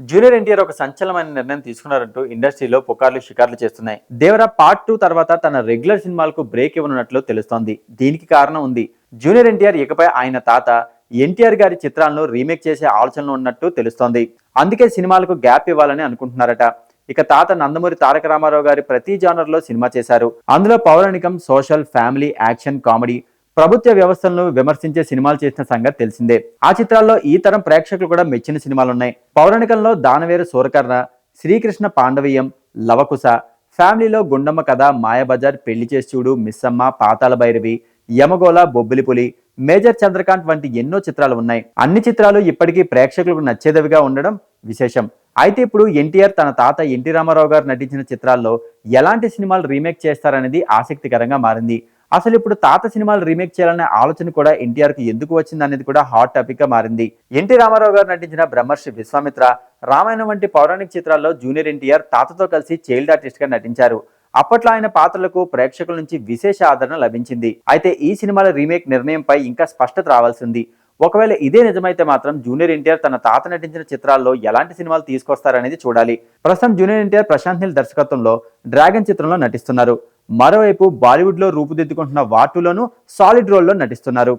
Junior NTR ఒక సంచలనమైన నిర్ణయం తీసుకున్నారంటూ ఇండస్ట్రీలో పుకార్లు షికార్లు చేస్తున్నాయి. దేవరా పార్ట్ 2 తర్వాత తన రెగ్యులర్ సినిమాలకు బ్రేక్ ఇవ్వనున్నట్లు తెలుస్తోంది. దీనికి కారణం ఉంది. జూనియర్ ఎన్టీఆర్ ఇకపై ఆయన తాత ఎన్టీఆర్ గారి చిత్రాలను రీమేక్ చేసే ఆలోచనలు ఉన్నట్టు తెలుస్తోంది. అందుకే సినిమాలకు గ్యాప్ ఇవ్వాలని అనుకుంటున్నారట. ఇక తాత నందమూరి తారక రామారావు గారి ప్రతి జానర్ లో సినిమా చేశారు. అందులో పౌరాణికం, సోషల్, ఫ్యామిలీ, యాక్షన్, కామెడీ, ప్రభుత్వ వ్యవస్థలను విమర్శించే సినిమాలు చేసిన సంగతి తెలిసిందే. ఆ చిత్రాల్లో ఈ తరం ప్రేక్షకులు కూడా మెచ్చిన సినిమాలున్నాయి. పౌరాణికంలో దానవేరు సూరకర్ణ, శ్రీకృష్ణ పాండవీయం, లవకుశ, ఫ్యామిలీలో గుండమ్మ కథ, మాయాబజార్, పెళ్లి చేసి చూడు, మిస్సమ్మ, పాతాళ భైరవి, యమగోళ, బొబ్బిలిపులి, మేజర్ చంద్రకాంత్ వంటి ఎన్నో చిత్రాలు ఉన్నాయి. అన్ని చిత్రాలు ఇప్పటికీ ప్రేక్షకులకు నచ్చేదవిగా ఉండడం విశేషం. అయితే ఇప్పుడు ఎన్టీఆర్ తన తాత ఎన్టీ రామారావు గారు నటించిన చిత్రాల్లో ఎలాంటి సినిమాలు రీమేక్ చేస్తారనేది ఆసక్తికరంగా మారింది. అసలు ఇప్పుడు తాత సినిమాలు రీమేక్ చేయాలనే ఆలోచన కూడా ఎన్టీఆర్ కు ఎందుకు వచ్చింది అనేది కూడా హాట్ టాపిక్ గా మారింది. ఎన్టీ రామారావు గారు నటించిన బ్రహ్మర్షి, విశ్వామిత్ర, రామాయణం వంటి పౌరాణిక చిత్రాల్లో జూనియర్ ఎన్టీఆర్ తాతతో కలిసి చైల్డ్ ఆర్టిస్ట్ గా నటించారు. అప్పట్లో ఆయన పాత్రలకు ప్రేక్షకుల నుంచి విశేష ఆదరణ లభించింది. అయితే ఈ సినిమాల రీమేక్ నిర్ణయంపై ఇంకా స్పష్టత రావాల్సింది. ఒకవేళ ఇదే నిజమైతే మాత్రం జూనియర్ ఎన్టీఆర్ తన తాత నటించిన చిత్రాల్లో ఎలాంటి సినిమాలు తీసుకొస్తారనేది చూడాలి. ప్రస్తుతం జూనియర్ ఎన్టీఆర్ ప్రశాంత్ నీల్ దర్శకత్వంలో డ్రాగన్ చిత్రంలో నటిస్తున్నారు. మరోవైపు బాలీవుడ్ లో రూపుదిద్దుకుంటున్న వాటులోనూ సాలిడ్ రోల్లో నటిస్తున్నారు.